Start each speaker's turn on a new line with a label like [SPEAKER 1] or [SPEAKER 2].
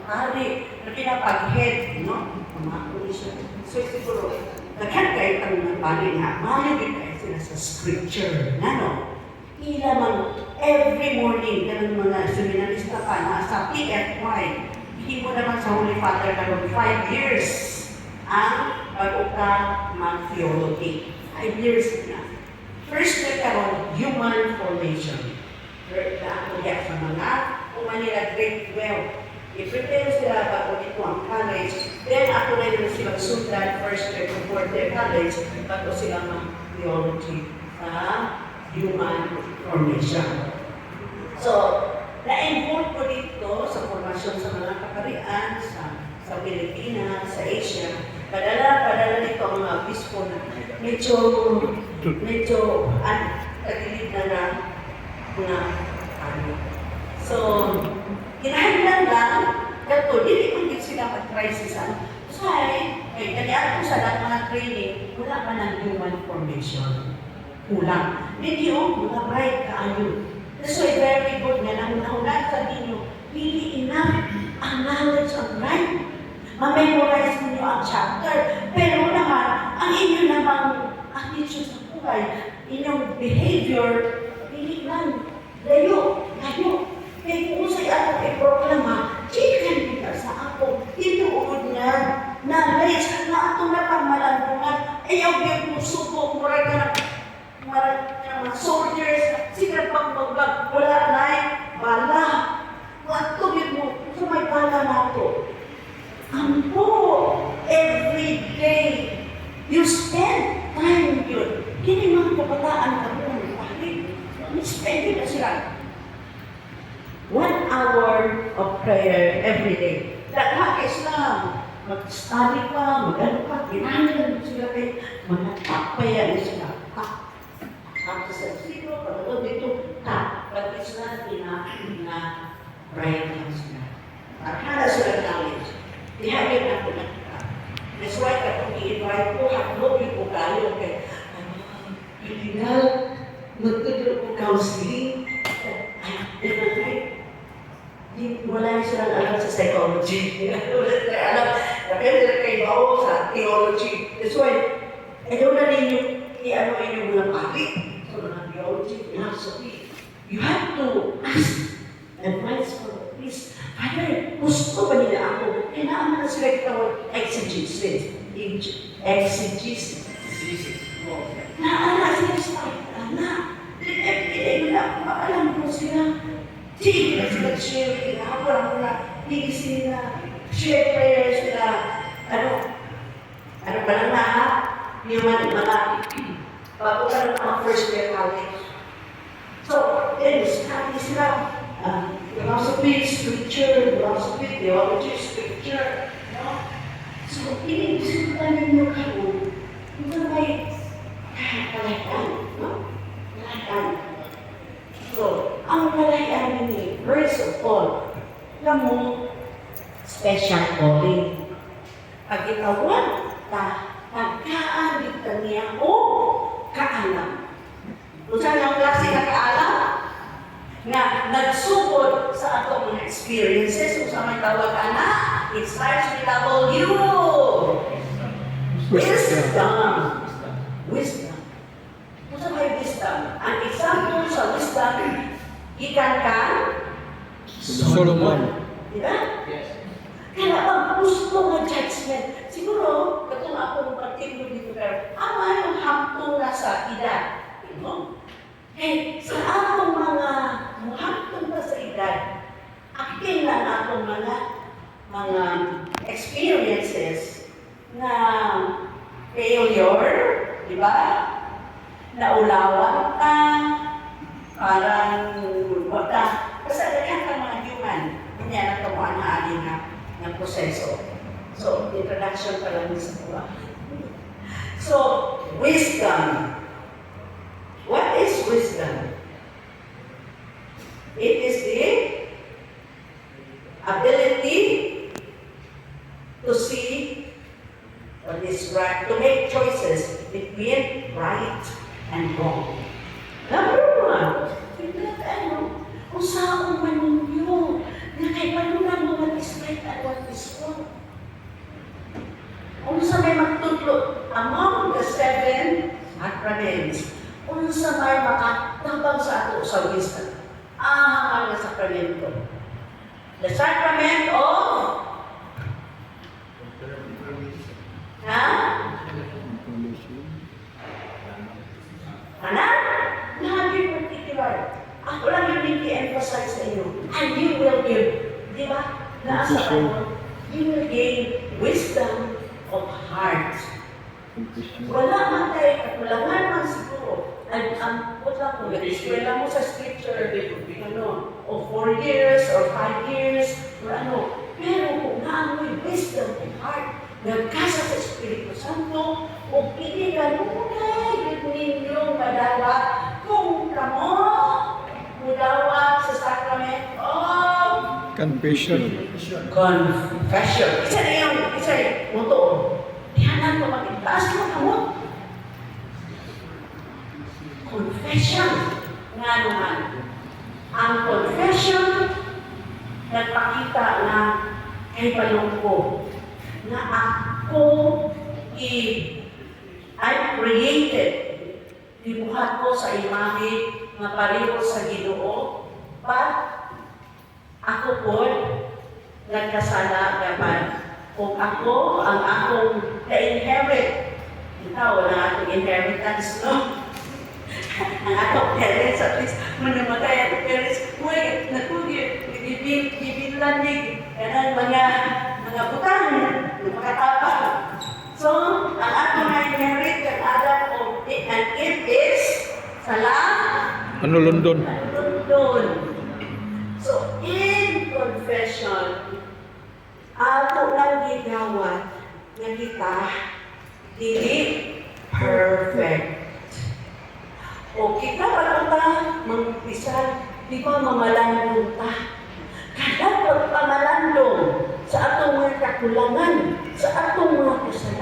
[SPEAKER 1] pari, na pinapag-head, no? Pumako siya. So, siguro, naghan kayo ang nabali nga, maligid kayo sila sa scripture, no? Ila man, every morning, ganun mga seminarista pa na sa PFY, hindi mo naman sa Holy Father na 5 years ang bago ka mag-theology. 5 years na. First na karon, human formation. Third na ako sa mga umanila grade 12. I-prepare sila bago ito ang college. Then ako na rin silang sundan, first year to fourth year college, bago sila mag-theology sa human formation. So, na-involve ko dito sa formasyon sa mga kaparian, sa Pilipinas, sa Asia. Padala dito ang mga obispo na medyo tagilid na ano. So, kinahanglan lang, dato, dili man din sila mag-crisisan. Kasi, kaya ko sa lahat mga training, wala pa ng human formation. Kulang. Hindi yung mga bright kaayo. That's why very good na lang nahulan sa ninyo, hindi enough ang knowledge of life. Ma-memorize ninyo ang chapter. Pero naman, ang inyo namang attitude sa buhay, inyong behavior, hindi lang. Layo. Kaya kung sa'yo ako i-proklama, chicken kita sa ako. Tinuod na knowledge na ito na pamalandungan. Ayaw yung musuko, murag ka na mga soldiers, sila pang magbag, wala na bala. Wato yun mo, so may bala na ito. Ampo, every day, you spend time yun. Hindi mga kabataan ka mo, spend yun na sila. 1 hour of prayer every day. Dahil Islam, mag-study ka, mag-ano ka, ginagalan sila kayo, mag-apayan sila. Tapos sa siguro, pag dito, pag-Islam, bright sila. Akala sila knowledge. Ihagin ako na kita. That's why kapag i-invite ko, haklog yung ugali, okay? Piligal, magtutulog ko counseling. Wala silang alam sa psychology. Wala silang alam. Depende lang kayo sa theology. That's why, ayaw na ninyo i-ano inyong mga pagi. So, mga theology, philosophy. You have to ask advice from the priest. Father, gusto ba nila ako? Kailangan na sila itawag exegesis. Exegesis. Naala sila sa anak. Hindi na alam ko sila. Sige na sila share. Kinahapon mo na. Hindi sila share prayer sila. Ano ba lang na? Yung mga bago ka ng mga first year college. So, then, study sila. Philosophy, scripture, philosophy, theology, scripture. No? So, iniisutan ninyo kayo. Ito may kalahian. No? Kalahian. So, ang kalahian ninyo, first of all, kamo special calling. Pag itawan, pagkaan dito niya o kaalam. Kung saan ang klase na kaalam, na nagsugod sa atong mga experiences, kung saan may tawag na, it starts with W. Wisdom. Wisdom. Kung saan may wisdom? Ang example sa wisdom, ikan ka?
[SPEAKER 2] Solomon.
[SPEAKER 1] Diba? Yes. Kaya pag gusto ng judgment, siguro, katong akong particular dito pero, ama yung hampong na sa edad. No? Eh, sa akong mga hampong na sa edad, akin lang akong mga experiences na failure, di ba? Naulawan ka, parang wala. Kasi lahat ng mga human, hindi na kamuha na alin ng proseso. So, introduction pa lang sa buwan. So, wisdom. What is wisdom? It is the ability to see what is right, to make choices between right and wrong. Number one, kung saan man ninyo, na kay panunan mo mag-straight at sacrament of ha? Anak? Lagi particular. Ako lang yung nag-emphasize sa inyo. And you will give. Di ba? Naasa ako. You will gain wisdom of heart. Wala man tayo kakulangan man siguro. Ang putla ko, nag-eskwela mo sa scripture, o 4 years, or 5 years, or ano. Pero kung naamoy wisdom of heart, nagkasa sa Espiritu Santo, o inigalunay ninyong madawat kung kamo mudawat sa sacrament of
[SPEAKER 2] Confession.
[SPEAKER 1] confession. Isa na yung, moto. Tiyanan ko mag-itaas mo kamo. Confession. Nga naman. Ang confession, nagpakita na kay Palungko na ako I'm created. Dibuhat ko sa imahe na pareho sa Ginoo. But ako po nagkasala naman. Kung ako ang akong na-inherit, ikaw wala akong inheritance, no? Ang akong parents, at least, manamatay akong parents, uy, nakugi, bibilandig, kanan mga butang, makatapang. So, ang akong na-inherit, ang alam ko, and it is,
[SPEAKER 2] Ano London?
[SPEAKER 1] London. So, in confession, ako lang gigawat na kita dili perfect. O kita wala ta magpisal, di ba mamalandong ta? Kada pagpamalandong sa atong mga kakulangan, sa atong mga kasalanan.